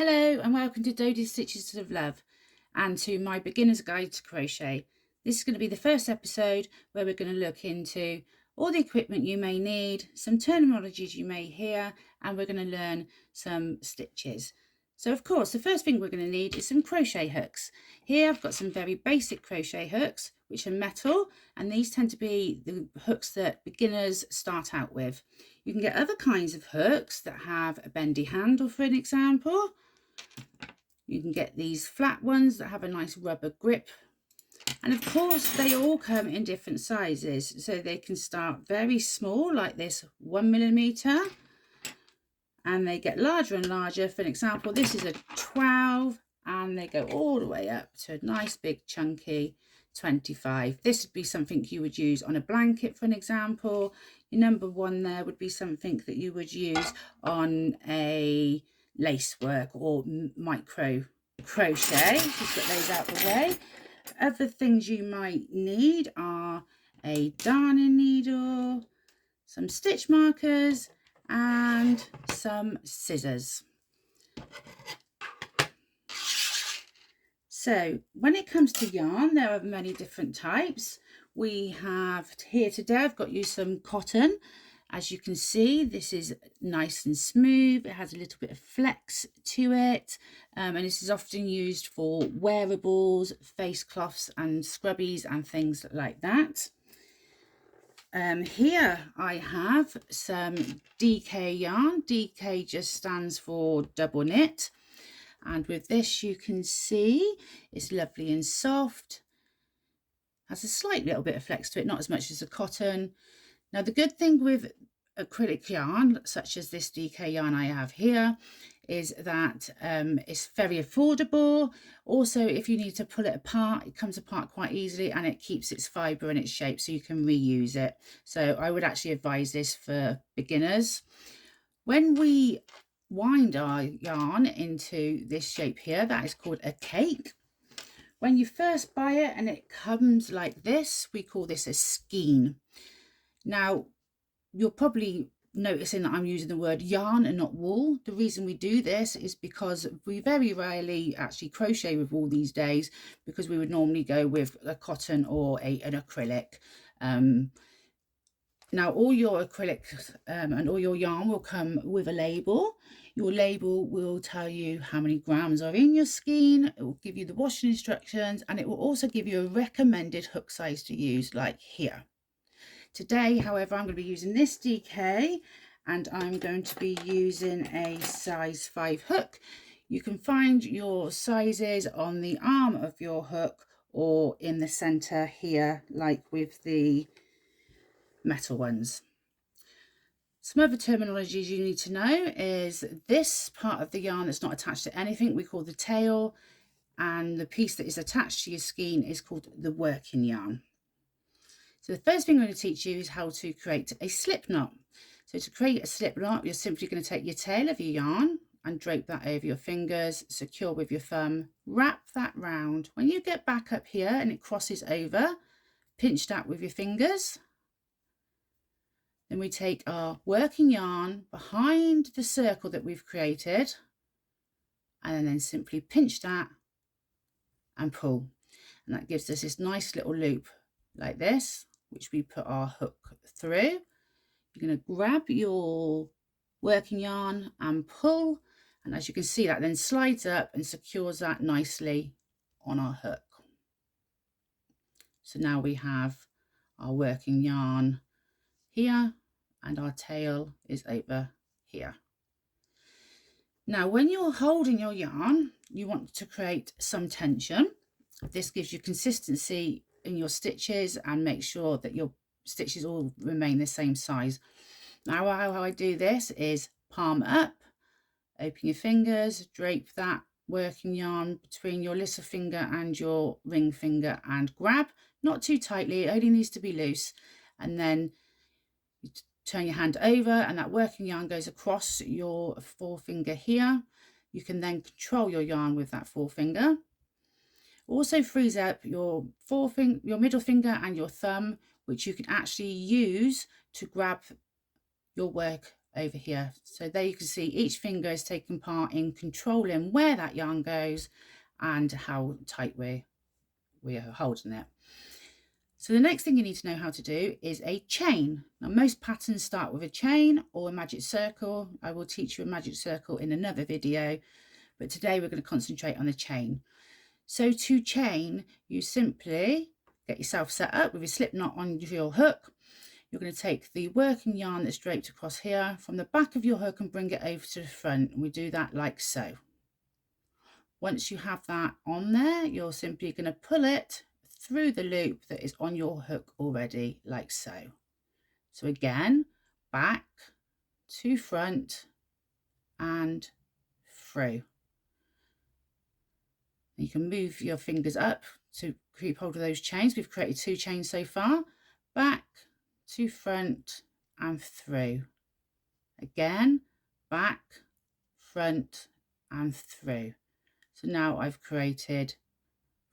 Hello and welcome to Dodie's Stitches of Love and to my beginner's guide to crochet. This is going to be the first episode where we're going to look into all the equipment you may need, some terminologies you may hear, and we're going to learn some stitches. So of course the first thing we're going to need is some crochet hooks. Here I've got some very basic crochet hooks which are metal, and these tend to be the hooks that beginners start out with. You can get other kinds of hooks that have a bendy handle, for an example. You can get these flat ones that have a nice rubber grip, and of course they all come in different sizes, so they can start very small like this 1mm, and they get larger and larger. For an example, this is a 12, and they go all the way up to a nice big chunky 25. This would be something you would use on a blanket, for an example. Your number 1 there would be something that you would use on a lace work or micro crochet. Just get those out of the way. Other things you might need are a darning needle, some stitch markers, and some scissors. So when it comes to yarn, there are many different types. We have here today, I've got you some cotton. As you can see, this is nice and smooth. It has a little bit of flex to it, and this is often used for wearables, face cloths and scrubbies and things like that. Here I have some DK yarn. DK just stands for double knit, and with this you can see it's lovely and soft. Has a slight little bit of flex to it, not as much as a cotton. Now the good thing with acrylic yarn, such as this DK yarn I have here, is that it's very affordable. Also, if you need to pull it apart, it comes apart quite easily, and it keeps its fibre and its shape, so you can reuse it. So I would actually advise this for beginners. When we wind our yarn into this shape here, that is called a cake. When you first buy it and it comes like this, we call this a skein. Now, you're probably noticing that I'm using the word yarn and not wool. The reason we do this is because we very rarely actually crochet with wool these days, because we would normally go with a cotton or an acrylic. Now all your acrylic and all your yarn will come with a label. Your label will tell you how many grams are in your skein. It will give you the washing instructions, and it will also give you a recommended hook size to use, like here. Today, however, I'm going to be using this DK, and I'm going to be using a size 5 hook. You can find your sizes on the arm of your hook or in the center here, like with the metal ones. Some other terminologies you need to know is this part of the yarn that's not attached to anything we call the tail, and the piece that is attached to your skein is called the working yarn. So the first thing I'm going to teach you is how to create a slip knot. So to create a slip knot, you're simply going to take your tail of your yarn and drape that over your fingers, secure with your thumb, wrap that round. When you get back up here and it crosses over, pinch that with your fingers. Then we take our working yarn behind the circle that we've created, and then simply pinch that and pull. And that gives us this nice little loop like this, which we put our hook through. You're going to grab your working yarn and pull, and as you can see, that then slides up and secures that nicely on our hook. So now we have our working yarn here, and our tail is over here. Now when you're holding your yarn, you want to create some tension. This gives you consistency in your stitches and make sure that your stitches all remain the same size. Now how I do this is palm up, open your fingers, drape that working yarn between your little finger and your ring finger, and grab, not too tightly, it only needs to be loose, and then you turn your hand over and that working yarn goes across your forefinger here. You can then control your yarn with that forefinger. Also frees up your middle finger and your thumb, which you can actually use to grab your work over here. So there you can see each finger is taking part in controlling where that yarn goes and how tight we're holding it. So the next thing you need to know how to do is a chain. Now most patterns start with a chain or a magic circle. I will teach you a magic circle in another video, but today we're going to concentrate on the chain. So to chain, you simply get yourself set up with a slip knot on your hook. You're going to take the working yarn that's draped across here from the back of your hook and bring it over to the front. And we do that like so. Once you have that on there, you're simply going to pull it through the loop that is on your hook already, like so. So again, back to front and through. You can move your fingers up to keep hold of those chains. We've created 2 chains so far. Back to front and through. Again, back, front and through. So now I've created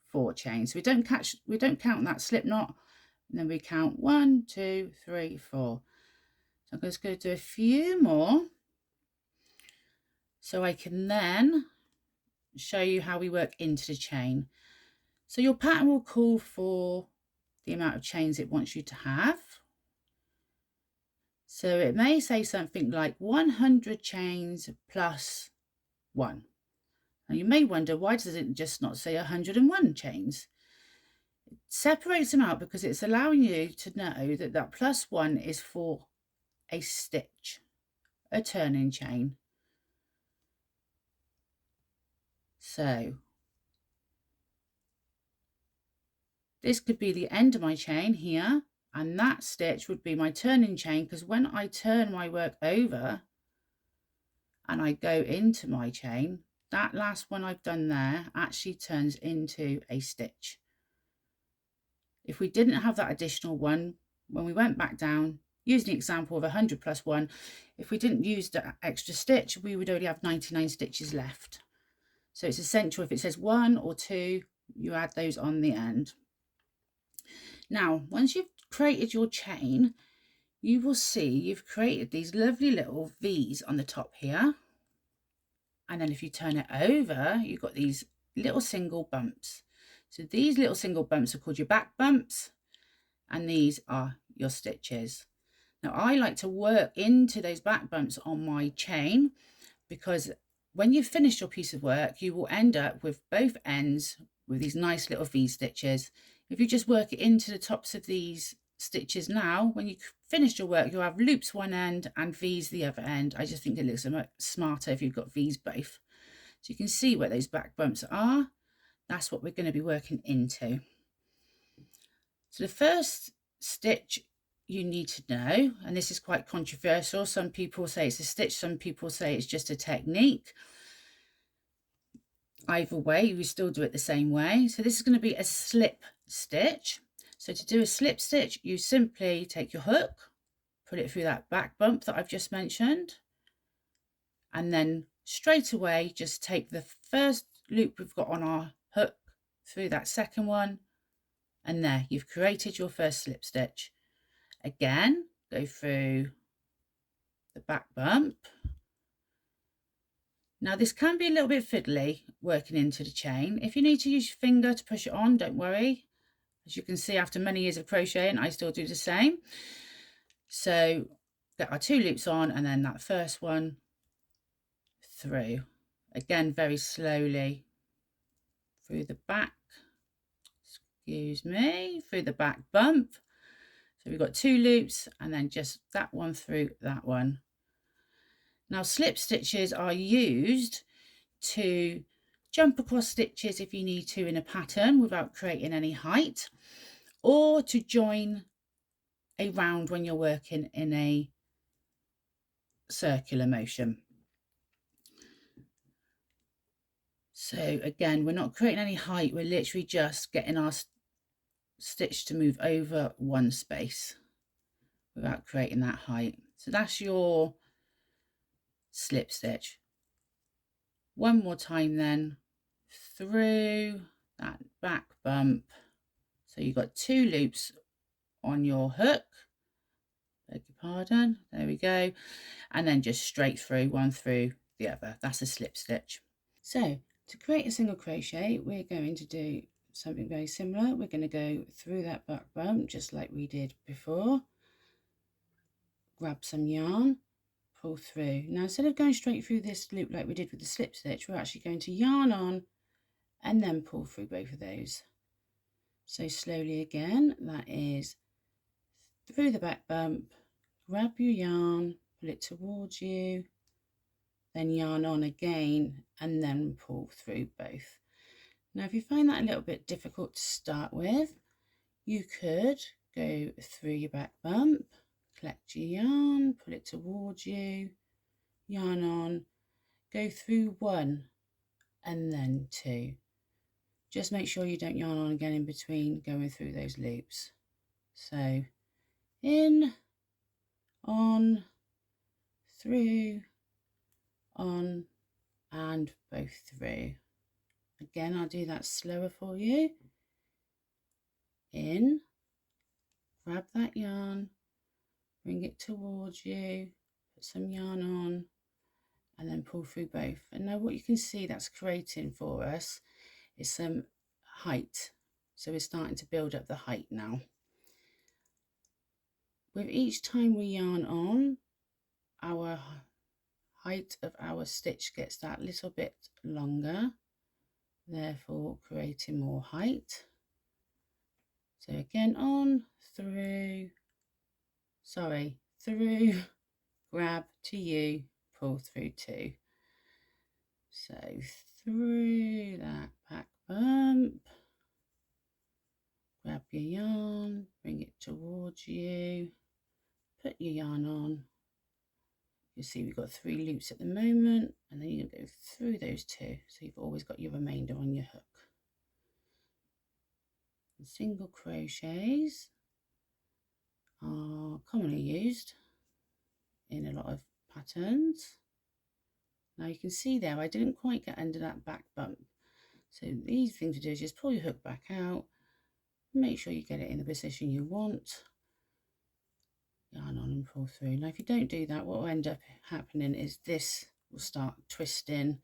4 chains. We don't count that slip knot, and then we count 1, 2, 3, 4. So I'm just going to do a few more so I can then show you how we work into the chain. So your pattern will call for the amount of chains it wants you to have. So it may say something like 100 chains plus 1. Now you may wonder, why does it just not say 101 chains? It separates them out because it's allowing you to know that that plus 1 is for a stitch, a turning chain. So this could be the end of my chain here, and that stitch would be my turning chain, because when I turn my work over and I go into my chain, that last one I've done there actually turns into a stitch. If we didn't have that additional one, when we went back down, using the example of 100 plus 1, if we didn't use the extra stitch, we would only have 99 stitches left. So it's essential, if it says 1 or 2, you add those on the end. Now, once you've created your chain, you will see you've created these lovely little V's on the top here. And then if you turn it over, you've got these little single bumps. So these little single bumps are called your back bumps, and these are your stitches. Now I like to work into those back bumps on my chain, because when you've finished your piece of work, you will end up with both ends with these nice little V stitches. If you just work it into the tops of these stitches now, when you finish your work, you'll have loops one end and V's the other end. I just think it looks a much smarter if you've got V's both. So you can see where those back bumps are. That's what we're going to be working into. So the first stitch you need to know, and this is quite controversial, some people say it's a stitch, some people say it's just a technique. Either way, we still do it the same way. So this is going to be a slip stitch. So to do a slip stitch, you simply take your hook, put it through that back bump that I've just mentioned, and then straight away just take the first loop we've got on our hook through that second one, and there you've created your first slip stitch. Again, go through the back bump. Now this can be a little bit fiddly working into the chain. If you need to use your finger to push it on, don't worry. As you can see, after many years of crocheting, I still do the same. So get our 2 loops on, and then that first one through. Again, very slowly through the back, through the back bump. So we've got 2 loops, and then just that one through that one. Now slip stitches are used to jump across stitches if you need to in a pattern without creating any height, or to join a round when you're working in a circular motion. So again, we're not creating any height, we're literally just getting our stitch to move over one space without creating that height. So that's your slip stitch. One more time then, through that back bump. So you've got 2 loops on your hook, beg your pardon, there we go, and then just straight through, one through the other. That's a slip stitch. So to create a single crochet, we're going to do something very similar. We're going to go through that back bump just like we did before, grab some yarn, pull through. Now instead of going straight through this loop like we did with the slip stitch, we're actually going to yarn on and then pull through both of those. So slowly again, that is through the back bump, grab your yarn, pull it towards you, then yarn on again and then pull through both. Now if you find that a little bit difficult to start with, you could go through your back bump, collect your yarn, pull it towards you, yarn on, go through one and then two. Just make sure you don't yarn on again in between going through those loops. So in, on, through, on, and both through. Again, I'll do that slower for you. In, grab that yarn, bring it towards you, put some yarn on, and then pull through both. And now what you can see that's creating for us is some height. So we're starting to build up the height now. With each time we yarn on, our height of our stitch gets that little bit longer, therefore creating more height. So again, on, through, through, grab to you, pull through two. So through that back bump, grab your yarn, bring it towards you, put your yarn on. You see we've got 3 loops at the moment, and then you go through those 2, so you've always got your remainder on your hook. And single crochets are commonly used in a lot of patterns. Now you can see there I didn't quite get under that back bump, so the easy thing to do is just pull your hook back out, make sure you get it in the position you want, yarn on and pull through. Now if you don't do that, what will end up happening is this will start twisting and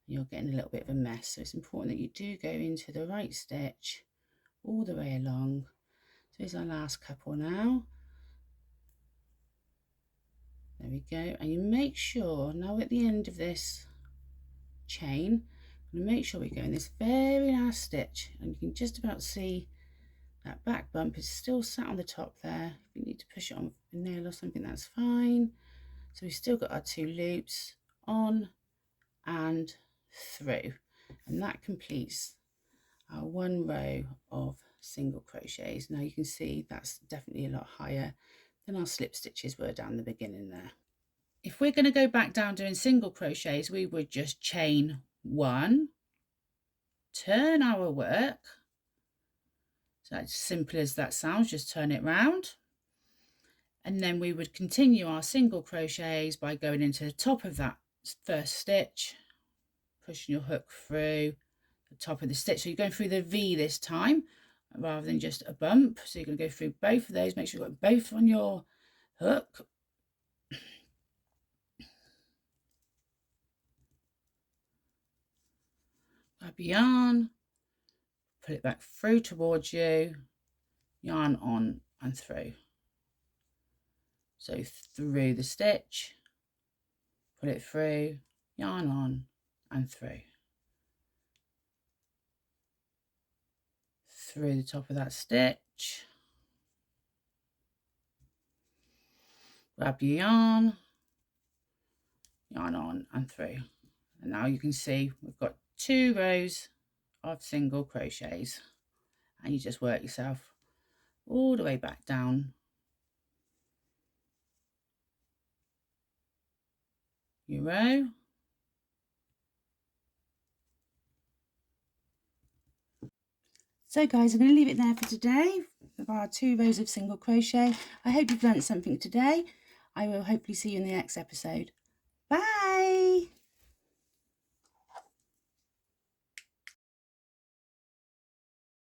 you're getting a little bit of a mess. So it's important that you do go into the right stitch all the way along. So here's our last couple now. There we go, and you make sure now at the end of this chain, you make sure we go in this very last stitch, and you can just about see that back bump is still sat on the top there. If you need to push it on a nail or something, that's fine. So we've still got our 2 loops on and through, and that completes our 1 row of single crochets. Now you can see that's definitely a lot higher than our slip stitches were down the beginning there. If we're going to go back down doing single crochets, we would just chain 1, turn our work. So that's simple as that sounds, just turn it round. And then we would continue our single crochets by going into the top of that first stitch, pushing your hook through the top of the stitch. So you're going through the V this time rather than just a bump. So you're going to go through both of those, make sure you've got both on your hook. Grab your yarn, pull it back through towards you, yarn on and through. So through the stitch, pull it through, yarn on and through. Through the top of that stitch, grab your yarn, yarn on and through. And now you can see we've got 2 rows of single crochets, and you just work yourself all the way back down your row. So guys, I'm going to leave it there for today with our 2 rows of single crochet. I hope you've learned something today. I will hopefully see you in the next episode. Bye!